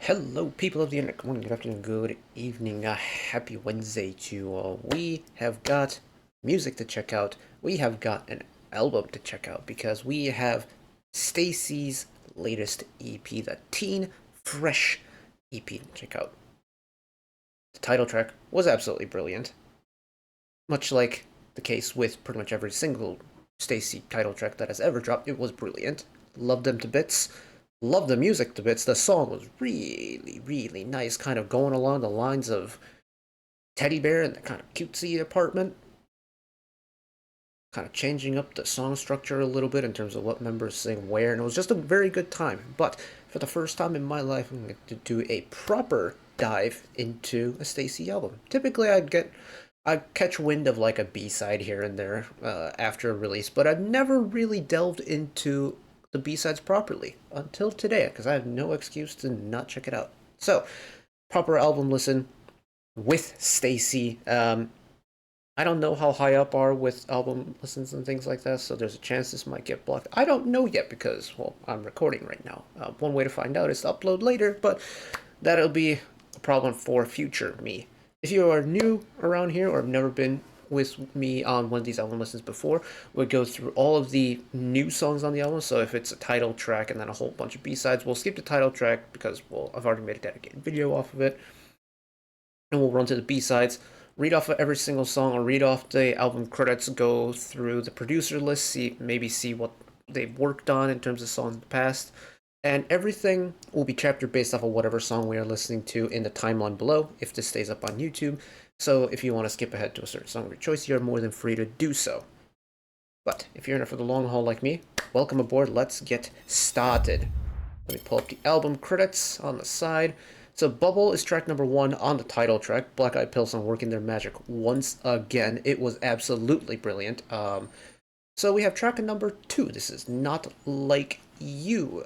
Hello, people of the internet. Good morning, good afternoon, good evening, happy Wednesday to you all. We have got music to check out. We have got an album to check out because we have STAYC's latest EP, the Teen Fresh EP to check out. The title track was absolutely brilliant. Much like the case with pretty much every single STAYC title track that has ever dropped, it was brilliant. Loved them to bits. Love the music to bits. The song was really, really nice, kind of going along the lines of Teddy Bear in the kind of cutesy apartment. Kind of changing up the song structure a little bit in terms of what members sing where, and it was just a very good time. But for the first time in my life, I'm going to do a proper dive into a STAYC album. Typically, I'd catch wind of like a B-side here and there after a release, but I've never really delved into the B-sides properly until today, because I have no excuse to not check it out. So, proper album listen with STAYC. I don't know how high up are with album listens and things like that, so there's a chance this might get blocked. I don't know yet because, well, I'm recording right now. One way to find out is to upload later, but that'll be a problem for future me. If you are new around here or have never been with me on one of these album listens before, we'll go through all of the new songs on the album. So if it's a title track and then a whole bunch of B-sides, we'll skip the title track because, well, I've already made a dedicated video off of it. And we'll run to the B-sides, read off of every single song, or read off the album credits, go through the producer list, maybe see what they've worked on in terms of songs in the past. And everything will be chapter based off of whatever song we are listening to in the timeline below, if this stays up on YouTube. So if you want to skip ahead to a certain song of your choice, you're more than free to do so. But if you're in it for the long haul like me, welcome aboard. Let's get started. Let me pull up the album credits on the side. So Bubble is track number 1 on the title track. Black Eyed Pills working their magic once again. It was absolutely brilliant. So we have track number 2. This is Not Like You.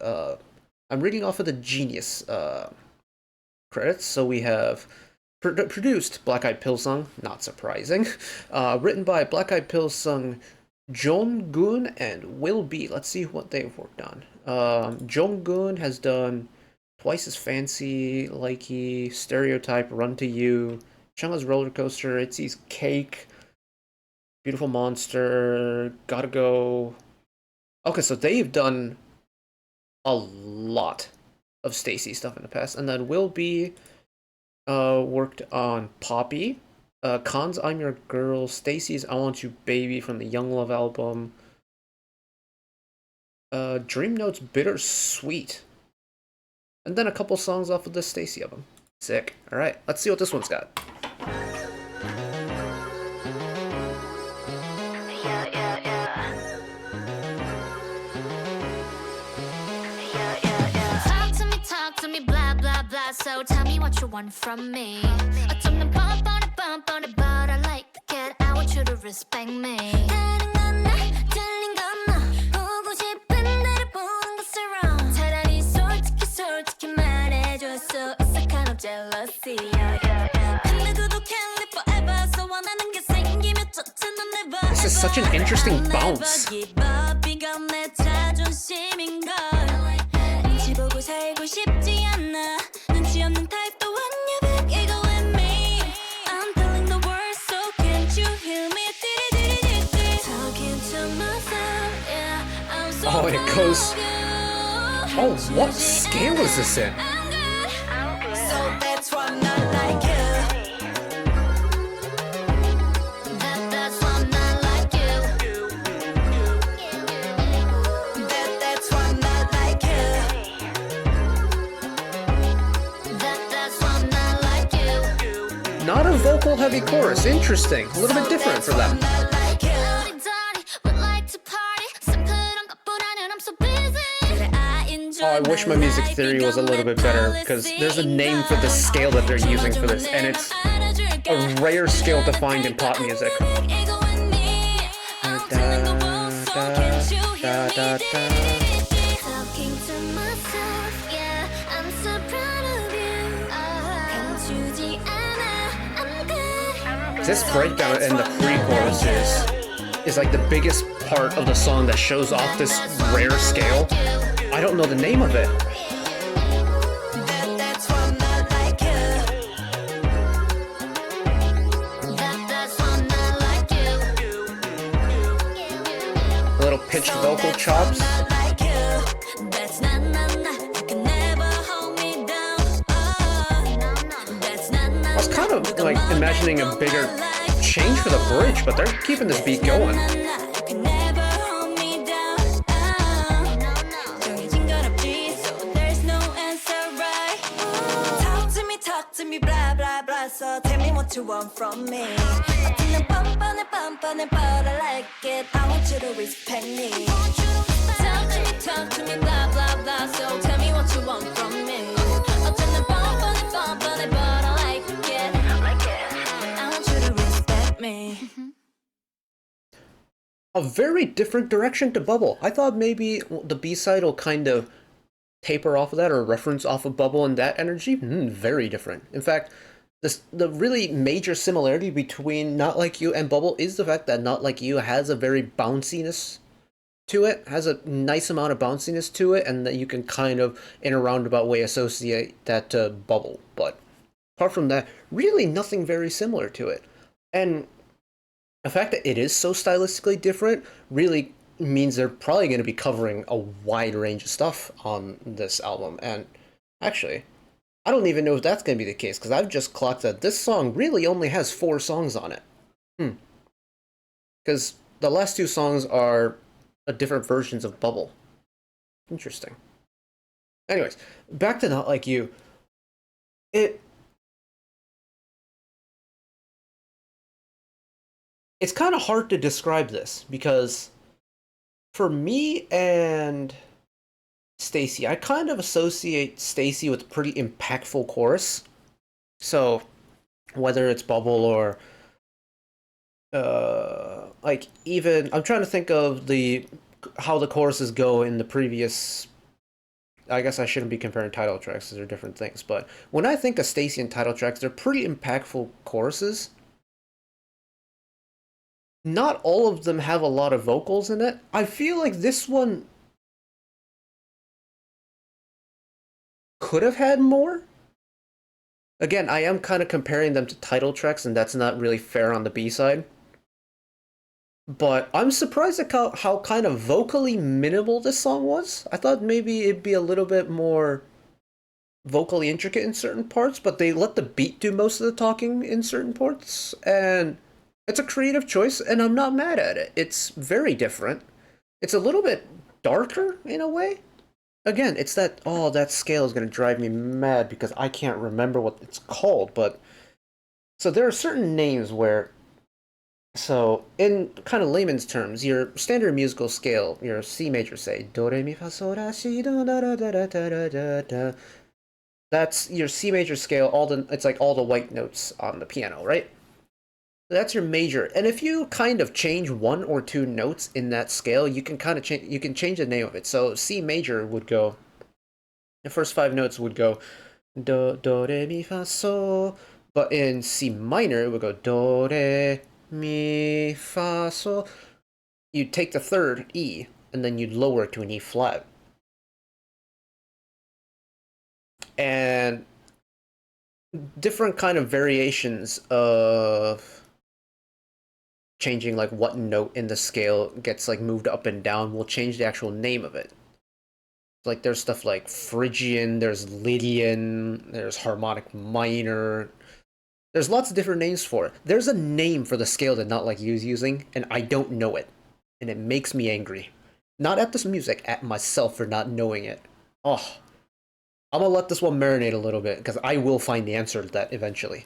I'm reading off of the Genius credits. So we have produced Black Eyed Pills song, not surprising. Written by Black Eyed Pills song Jonggun and Will B. Let's see what they've worked on. Jonggun has done Twice as Fancy, Likey, Stereotype, Run to You, Chungha's Roller Coaster, Itzy's Cake, Beautiful Monster, Gotta Go. Okay, so they've done a lot of STAYC stuff in the past. And then Will B worked on Poppy, Khan's I'm Your Girl, STAYC's I Want You Baby from the Young Love album, Dream Note's Bittersweet, and then a couple songs off of the STAYC album. Sick. Alright, let's see what this one's got. Talk to me, blah, blah, blah. So tell me what you want from me. 어쩌면 bump on it, but I like it. I want you to respect me. 다른 건 나, 틀린 건 너. 보고 싶은 대로 보는 것을 wrong. 차라리 솔직히 말해줄 수 있어. Kind of jealousy. 근데 그도 can't live forever. So 원하는 게 생기면 좋잖아, never. This is such an interesting bounce. 이건 내 자존심인걸. 보고 살고 싶지 않아 눈치 없는 타입도 왔냐 back 이거 with me I'm telling the world so can't you hear me talking to myself yeah I'm so Oh, it goes. Oh, what scale is this in? I'm good. So that's why I'm not like you. That's why I'm not like you. That's why I'm not like you. Not a vocal heavy chorus. Interesting. A little bit different for them. Oh, I wish my music theory was a little bit better, because there's a name for the scale that they're using for this, and it's a rare scale to find in pop music. This breakdown in the pre-chorus is like the biggest part of the song that shows off this rare scale. I don't know the name of it. That's why high-pitched vocal chops. I was kind of like imagining a bigger change for the bridge, but they're keeping this beat going. Talk to me, blah blah blah. So tell me what you want from me. But I like it. I want you to respect me. Talk to me, blah blah blah. So tell me what you want from me. But I like it. I want you to respect me. A very different direction to Bubble. I thought maybe the B-side will kind of taper off of that or reference off of Bubble and that energy. Very different. In fact, the really major similarity between Not Like You and Bubble is the fact that Not Like You has a very bounciness to it, has a nice amount of bounciness to it, and that you can kind of, in a roundabout way, associate that to Bubble. But apart from that, really nothing very similar to it. And the fact that it is so stylistically different really means they're probably going to be covering a wide range of stuff on this album. And actually, I don't even know if that's going to be the case, because I've just clocked that this song really only has 4 songs on it. Because the last 2 songs are different versions of Bubble. Interesting. Anyways, back to Not Like You. It's kind of hard to describe this, because for me and STAYC, I kind of associate STAYC with a pretty impactful chorus. So whether it's Bubble or like even I'm trying to think of how the choruses go in the previous. I guess I shouldn't be comparing title tracks because they're different things, but when I think of STAYC and title tracks, they're pretty impactful choruses. Not all of them have a lot of vocals in it. I feel like this one could have had more. Again, I am kind of comparing them to title tracks, and that's not really fair on the B-side. But I'm surprised at how kind of vocally minimal this song was. I thought maybe it'd be a little bit more vocally intricate in certain parts, but they let the beat do most of the talking in certain parts, and it's a creative choice, and I'm not mad at it. It's very different. It's a little bit darker in a way. Again, it's that scale is going to drive me mad because I can't remember what it's called, but so there are certain names where, so in kind of layman's terms, your standard musical scale, your C major, say, do, re, mi, fa, sol, la, si, do, da, da, da, da, da, da, da. That's your C major scale, it's like all the white notes on the piano, right? That's your major, and if you kind of change 1 or 2 notes in that scale, you can kind of change the name of it. So C major would go, the first 5 notes would go do, do, re, mi, fa, sol, but in C minor it would go do, re, mi, fa, sol. You'd take the third E, and then you'd lower it to an E flat. And different kind of variations of changing like what note in the scale gets like moved up and down will change the actual name of it. Like there's stuff like Phrygian, there's Lydian, there's harmonic minor. There's lots of different names for it. There's a name for the scale that Not Like You is using, and I don't know it. And it makes me angry. Not at this music, at myself for not knowing it. Oh, I'm gonna let this one marinate a little bit, because I will find the answer to that eventually.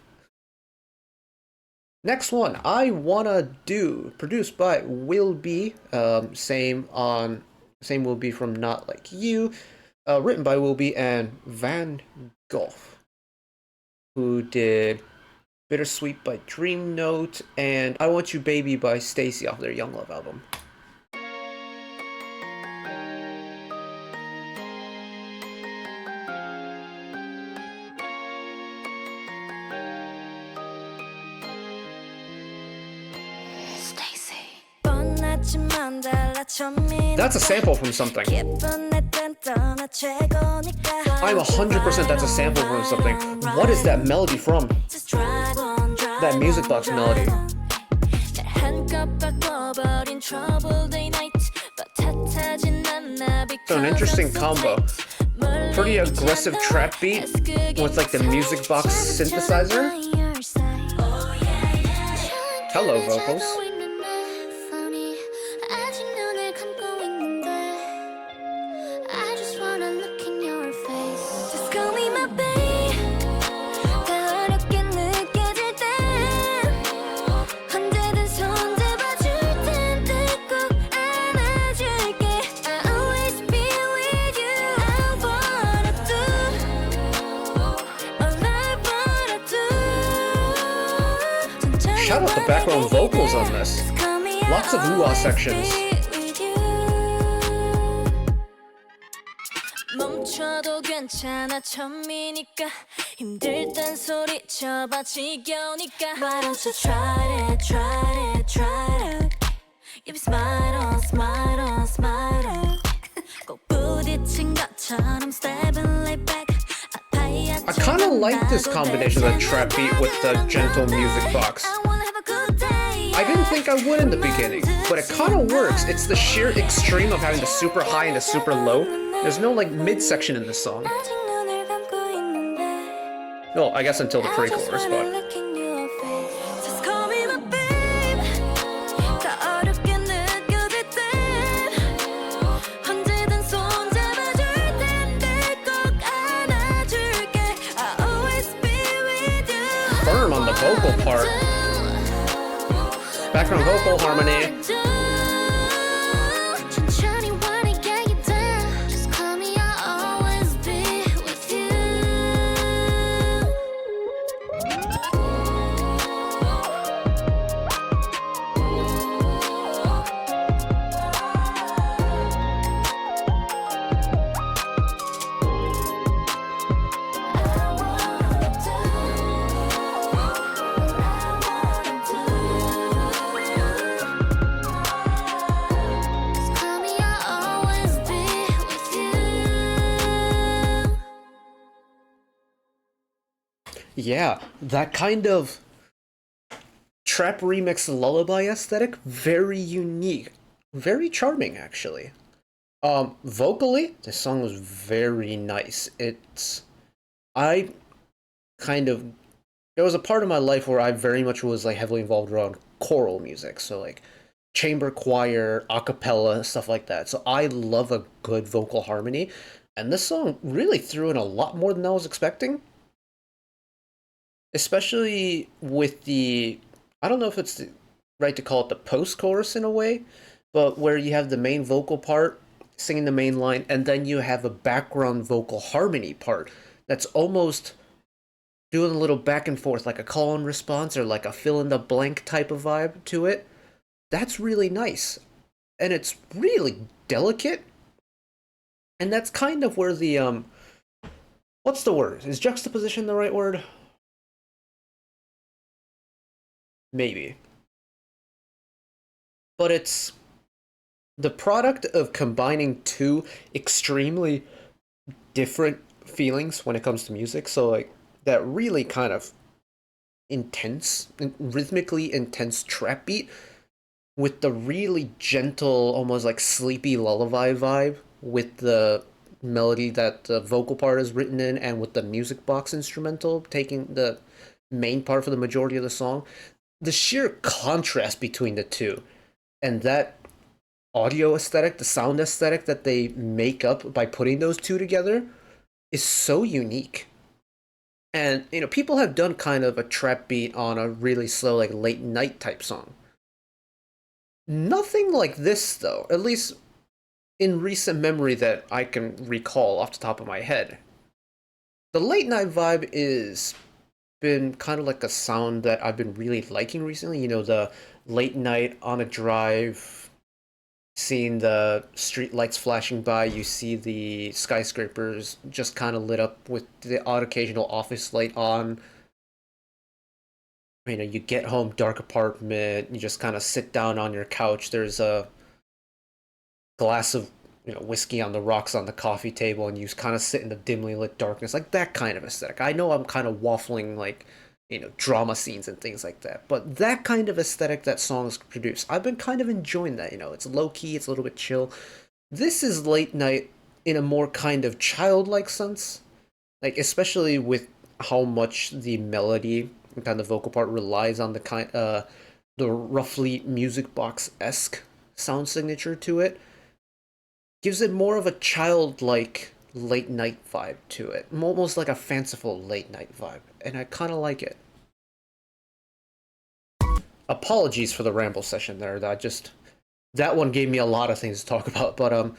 Next one, I Wanna Do, produced by Will Be, same Will Be from Not Like You, written by Will Be and Van Gogh, who did Bittersweet by Dream Note and I Want You Baby by STAYC off their Young Love album. That's a sample from something. I'm 100% that's a sample from something. What is that melody from? That music box melody. So an interesting combo. Pretty aggressive trap beat with like the music box synthesizer. Hello, vocals. Shout out the background vocals on this. Lots of ooh-ah sections. 멈춰도 괜찮아 처음이니까 힘들 땐 소리쳐봐 지겨우니까 Why don't you try it, try it, try it If smile on, smile on, smile on 꼭 부딪힌 것처럼 stepping right back I kind of like this combination of the trap beat with the gentle music box. I didn't think I would in the beginning, but it kind of works. It's the sheer extreme of having the super high and the super low. There's no like midsection in this song. Well, I guess until the pre-chorus, but... Firm on the vocal part. Background vocal harmony. Yeah, that kind of trap remix lullaby aesthetic, very unique, very charming actually. Vocally, this song was very nice. I kind of, there was a part of my life where I very much was like heavily involved around choral music, so like chamber choir, a cappella, stuff like that. So I love a good vocal harmony, and this song really threw in a lot more than I was expecting. Especially with the, I don't know if it's right to call it the post-chorus in a way, but where you have the main vocal part singing the main line, and then you have a background vocal harmony part that's almost doing a little back and forth, like a call and response or like a fill in the blank type of vibe to it. That's really nice. And it's really delicate. And that's kind of where the, what's the word? Is juxtaposition the right word? Maybe. But it's the product of combining two extremely different feelings when it comes to music. So like that really kind of intense, rhythmically intense trap beat with the really gentle, almost like sleepy lullaby vibe with the melody that the vocal part is written in, and with the music box instrumental taking the main part for the majority of the song. The sheer contrast between the two and that audio aesthetic, the sound aesthetic that they make up by putting those two together is so unique. And, you know, people have done kind of a trap beat on a really slow, like, late night type song. Nothing like this, though, at least in recent memory that I can recall off the top of my head. The late night vibe is been kind of like a sound that I've been really liking recently. You know, the late night on a drive, seeing the street lights flashing by, you see the skyscrapers just kind of lit up with the odd occasional office light on. You know, you get home, dark apartment, you just kind of sit down on your couch, there's a glass of, you know, whiskey on the rocks on the coffee table, and you kind of sit in the dimly lit darkness, like that kind of aesthetic. I know I'm kind of waffling, like, you know, drama scenes and things like that, but that kind of aesthetic that songs produce, I've been kind of enjoying that. You know, it's low-key, it's a little bit chill. This is late night in a more kind of childlike sense, like especially with how much the melody and kind of vocal part relies on the roughly music box-esque sound signature to it, gives it more of a childlike late night vibe to it, almost like a fanciful late night vibe, and I kind of like it. Apologies for the ramble session there. That one gave me a lot of things to talk about, but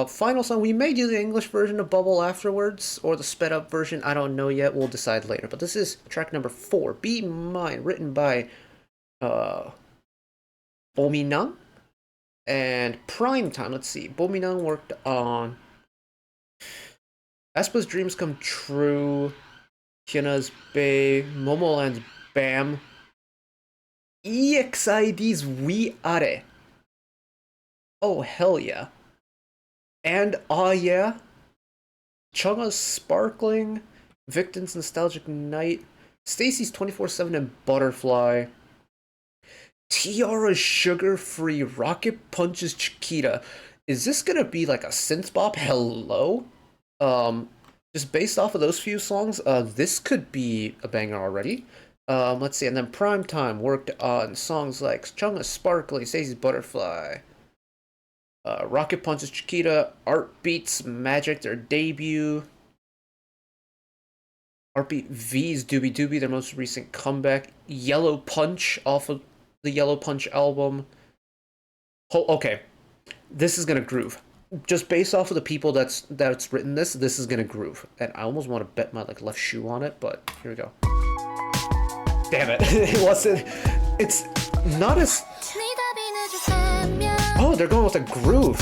final song, we may do the English version of Bubble afterwards, or the sped up version, I don't know yet, we'll decide later. But this is track number 4, Be Mine, written by Bominang and Primetime. Let's see, Bominang worked on aespa's Dreams Come True, Hyena's Bay, Momoland's Bam, EXID's vibier. Oh, hell yeah. And yeah. Chungha's Sparkling, Victon's Nostalgic Night, STAYC's 24/7 and Butterfly, Tiara's Sugar Free, Rocket Punch's Chiquita. Is this gonna be like a synth bop? Hello? Just based off of those few songs, this could be a banger already. Let's see, and then Primetime worked on songs like Chungha's Sparkling, STAYC's Butterfly, Rocket Punch's Chiquita, Art Beats Magic, their debut, Artbeat V's Doobie Doobie, their most recent comeback, Yellow Punch off of the Yellow Punch album. Oh, okay, this is gonna groove. Just based off of the people that's written this is gonna groove, and I almost want to bet my left shoe on it, but here we go. Damn it, it wasn't. It's not as. Oh, they're going with a groove.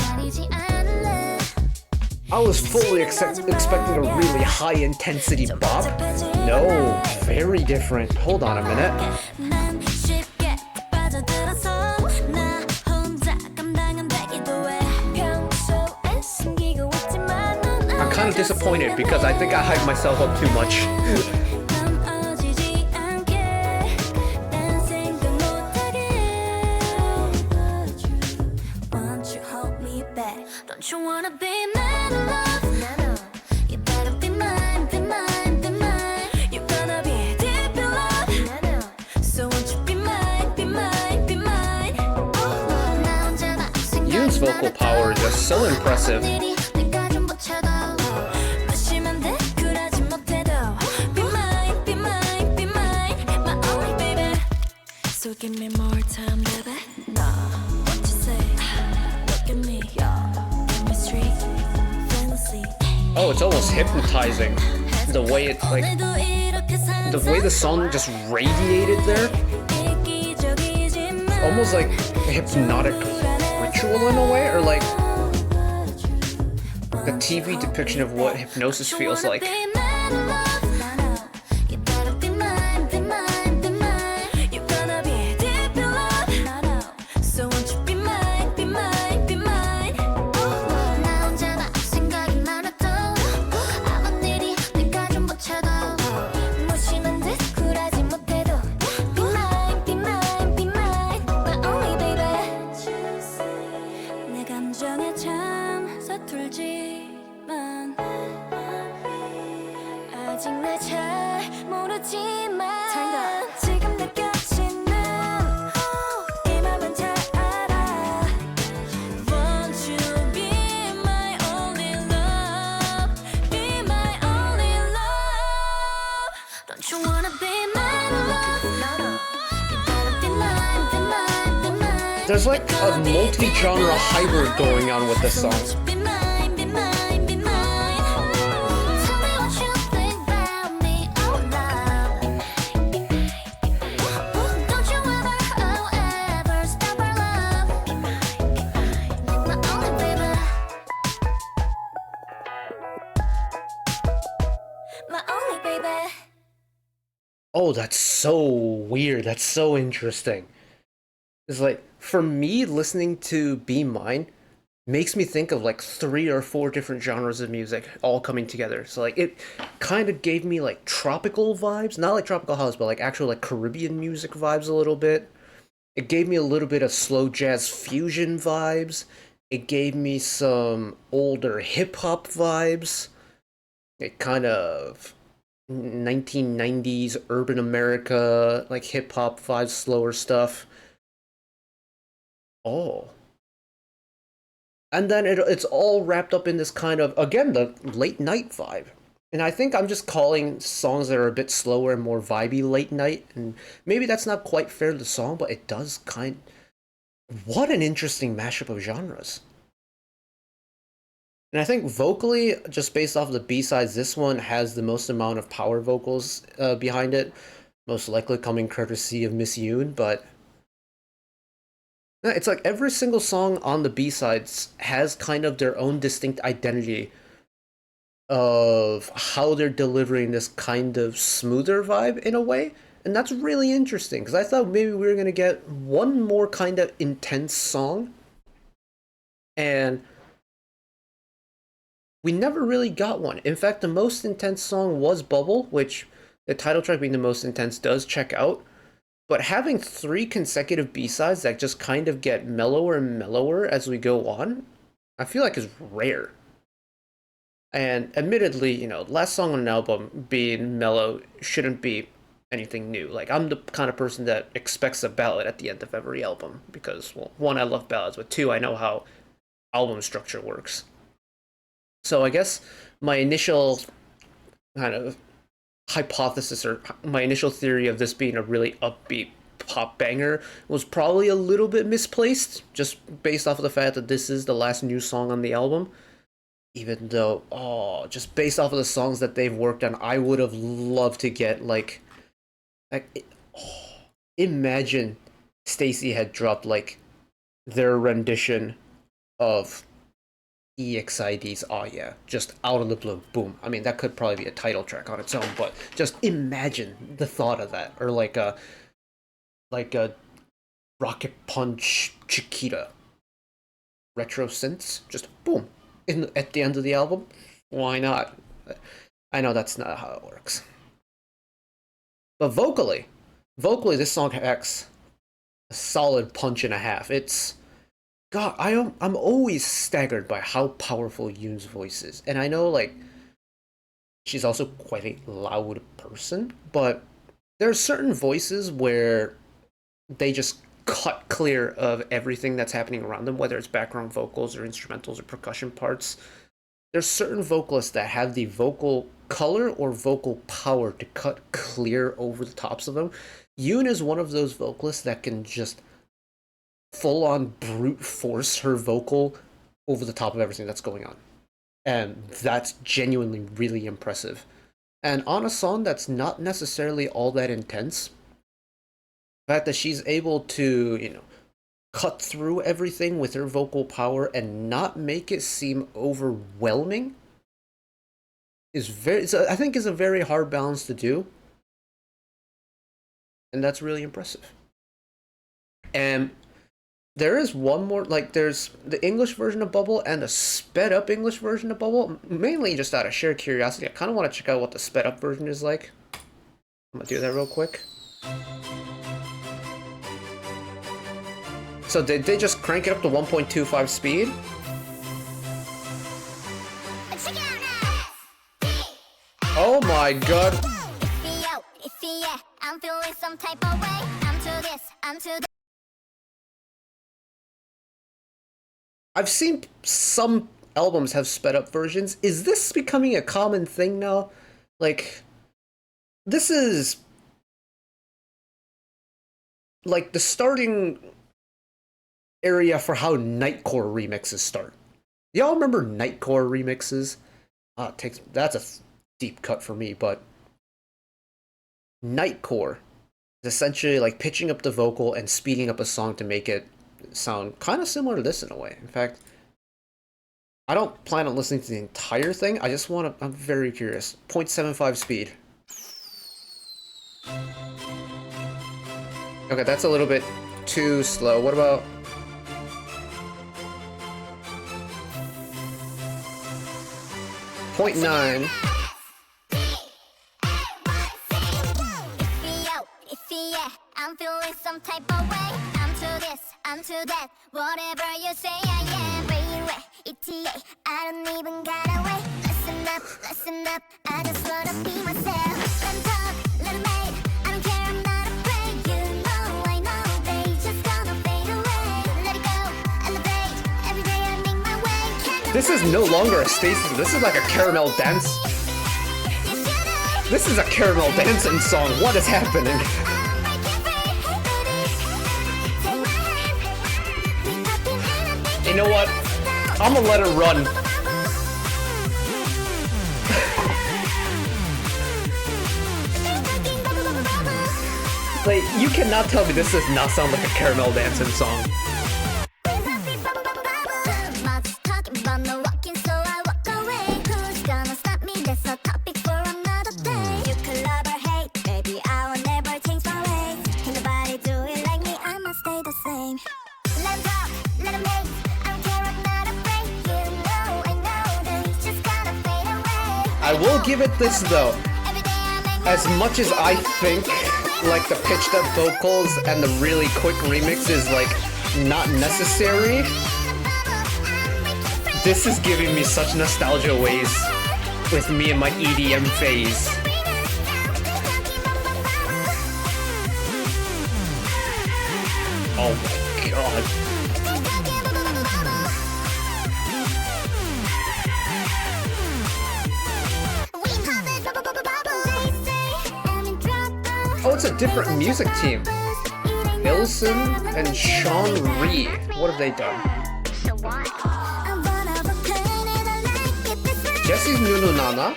I was fully expecting a really high intensity bop. No, very different. Hold on a minute. I'm kind of disappointed because I think I hyped myself up too much. Don't you wanna be mine, love? You better be mine, be mine, be mine. You're gonna be deep in love. So won't you be mine, be mine, be mine? Yoon's vocal power is just so impressive. So give me more time, baby. Nah, what you say? Look at me, chemistry, fantasy. Oh, it's almost hypnotizing. The way it the way the song just radiated there. Almost like a hypnotic ritual in a way, or like a TV depiction of what hypnosis feels like. There's like a multi-genre hybrid going on with this song. Oh, that's so weird. That's so interesting. It's like, for me, listening to Be Mine makes me think of like 3 or 4 different genres of music all coming together. So like it kind of gave me like tropical vibes, not like tropical house, but like actual like Caribbean music vibes a little bit. It gave me a little bit of slow jazz fusion vibes. It gave me some older hip hop vibes. It kind of 1990s urban America, like hip hop vibes, slower stuff. Oh. And then it's all wrapped up in this kind of, again, the late night vibe. And I think I'm just calling songs that are a bit slower and more vibey late night. And maybe that's not quite fair to the song, but it does kind. What an interesting mashup of genres. And I think vocally, just based off of the B-sides, this one has the most amount of power vocals behind it. Most likely coming courtesy of Miss Yoon, but it's like every single song on the B-sides has kind of their own distinct identity of how they're delivering this kind of smoother vibe in a way. And that's really interesting, because I thought maybe we were going to get one more kind of intense song. And we never really got one. In fact, the most intense song was Bubble, which the title track being the most intense does check out. But having 3 consecutive B-sides that just kind of get mellower and mellower as we go on, I feel like is rare. And admittedly, you know, last song on an album being mellow shouldn't be anything new. Like, I'm the kind of person that expects a ballad at the end of every album because, well, 1, I love ballads, but 2, I know how album structure works. So I guess my initial kind of hypothesis or my initial theory of this being a really upbeat pop banger was probably a little bit misplaced, just based off of the fact that this is the last new song on the album. Even though, just based off of the songs that they've worked on, I would have loved to get imagine STAYC had dropped like their rendition of EXID's "Oh Yeah" just out of the blue, boom. I mean, that could probably be a title track on its own, but just imagine the thought of that, or like a Rocket Punch Chiquita retro synths, just boom at the end of the album. Why not? I know that's not how it works. But vocally, this song packs a solid punch and a half. It's God, I'm always staggered by how powerful Yoon's voice is, and I know like she's also quite a loud person, but there are certain voices where they just cut clear of everything that's happening around them, whether it's background vocals or instrumentals or percussion parts. There's certain vocalists that have the vocal color or vocal power to cut clear over the tops of them. Yoon is one of those vocalists that can just full-on brute force her vocal over the top of everything that's going on. And that's genuinely really impressive. And on a song that's not necessarily all that intense, the fact that she's able to, you know, cut through everything with her vocal power and not make it seem overwhelming I think is a very hard balance to do. And that's really impressive. And there is one more, like, there's the English version of Bubble and the sped up English version of Bubble. Mainly just out of sheer curiosity, I kind of want to check out what the sped up version is like. I'm gonna do that real quick. So did they just crank it up to 1.25 speed? Oh my god. I'm feeling some type of way. I'm to this, I'm to that. I've seen some albums have sped up versions. Is this becoming a common thing now? Like, this is like the starting area for how Nightcore remixes start. Y'all remember Nightcore remixes? That's a deep cut for me, but Nightcore is essentially like pitching up the vocal and speeding up a song to make it sound kind of similar to this in a way. In fact, I don't plan on listening to the entire thing. I just want to, I'm very curious. 0.75 speed. Okay, that's a little bit too slow. What about 0.9? I'm feeling some type of way. I'm to this, I'm to that. Whatever you say, I am. ETA, I don't even gotta wait. Listen up, I just wanna be myself. Let 'em talk, let 'em hate, I don't care, I'm not afraid. You know, I know, they just gonna fade away. Let it go, elevate, every day I make my way. This is no longer a STAYC, this is like a caramel dance. This is a caramel dancing song, what is happening? You know what? I'm gonna let it run. Like, you cannot tell me this does not sound like a caramel dancing song. I will give it this though. As much as I think like the pitched up vocals and the really quick remix is like not necessary, this is giving me such nostalgia ways with me and my EDM phase. Oh my god. Oh, it's a different music team. Ilson and Sean Ree. What have they done? Jesse's Nunu Nana.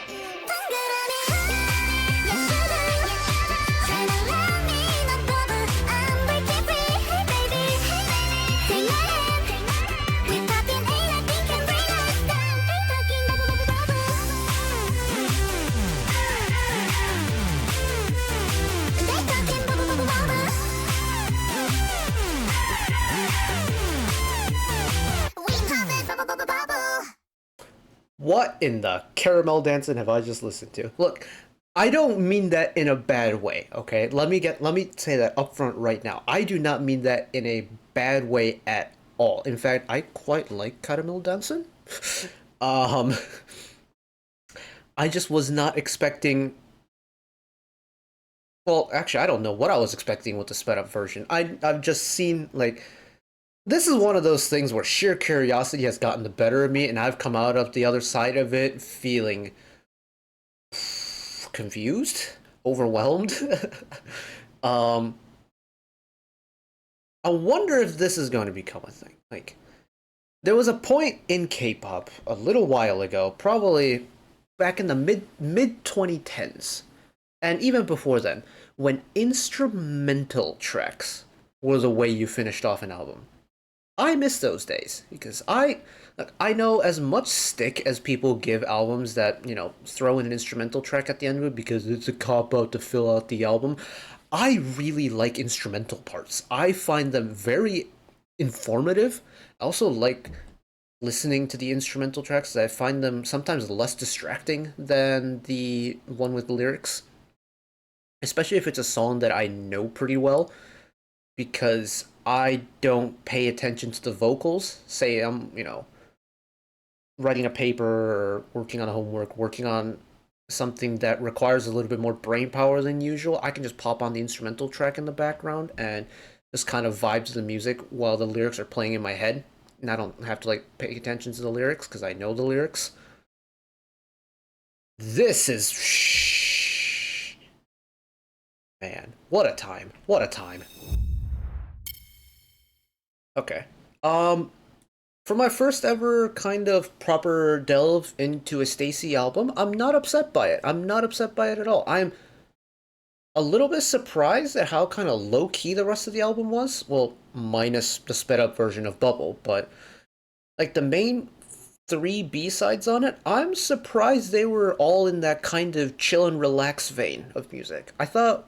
What in the caramel dancing have I just listened to? Look, I don't mean that in a bad way, okay? Let me say that up front right now. I do not mean that in a bad way at all. In fact, I quite like caramel dancing. I just was not expecting. Well, actually, I don't know what I was expecting with the sped up version. I've just seen like. This is one of those things where sheer curiosity has gotten the better of me, and I've come out of the other side of it feeling confused, overwhelmed. I wonder if this is going to become a thing. Like, there was a point in K-pop a little while ago, probably back in the mid 2010s, and even before then, when instrumental tracks were the way you finished off an album. I miss those days because I know as much stick as people give albums that, you know, throw in an instrumental track at the end of it because it's a cop-out to fill out the album. I really like instrumental parts. I find them very informative. I also like listening to the instrumental tracks. I find them sometimes less distracting than the one with the lyrics. Especially if it's a song that I know pretty well, because I don't pay attention to the vocals. Say I'm, you know, writing a paper or working on a homework, working on something that requires a little bit more brain power than usual. I can just pop on the instrumental track in the background and just kind of vibe to the music while the lyrics are playing in my head. And I don't have to like pay attention to the lyrics because I know the lyrics. This is man, what a time. What a time. Okay. For my first ever kind of proper delve into a STAYC album, I'm not upset by it. I'm not upset by it at all. I'm a little bit surprised at how kind of low-key the rest of the album was. Well, minus the sped-up version of Bubble, but like the main 3 B-sides on it, I'm surprised they were all in that kind of chill and relax vein of music. I thought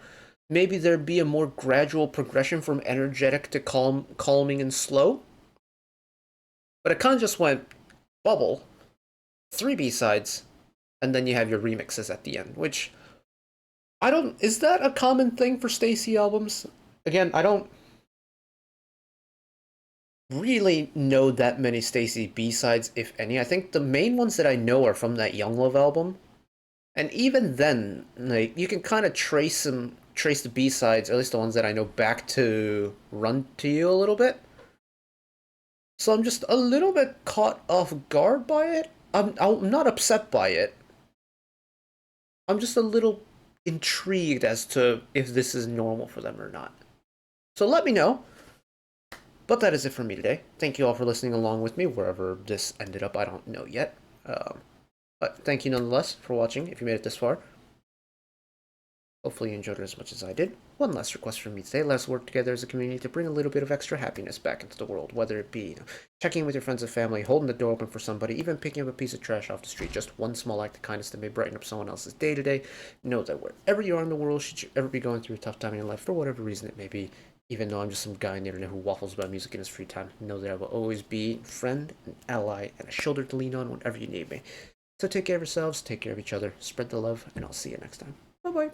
maybe there'd be a more gradual progression from energetic to calming and slow. But it kind of just went Bubble, 3 B-sides, and then you have your remixes at the end, which I don't... Is that a common thing for STAYC albums? Again, I don't... really know that many STAYC B-sides, if any. I think the main ones that I know are from that Young Love album. And even then, like, you can kind of trace the B-sides, at least the ones that I know, back to Run to You a little bit. So I'm just a little bit caught off guard by it. I'm not upset by it. I'm just a little intrigued as to if this is normal for them or not. So let me know. But that is it for me today. Thank you all for listening along with me, wherever this ended up, I don't know yet. But thank you nonetheless for watching, if you made it this far. Hopefully you enjoyed it as much as I did. One last request from me today: let's work together as a community to bring a little bit of extra happiness back into the world, whether it be checking in with your friends and family, holding the door open for somebody, even picking up a piece of trash off the street. Just one small act of kindness that may brighten up someone else's day today. Know that wherever you are in the world, should you ever be going through a tough time in your life, for whatever reason it may be, even though I'm just some guy on the internet who waffles about music in his free time, know that I will always be a friend, an ally, and a shoulder to lean on whenever you need me. So take care of yourselves, take care of each other, spread the love, and I'll see you next time. Bye-bye.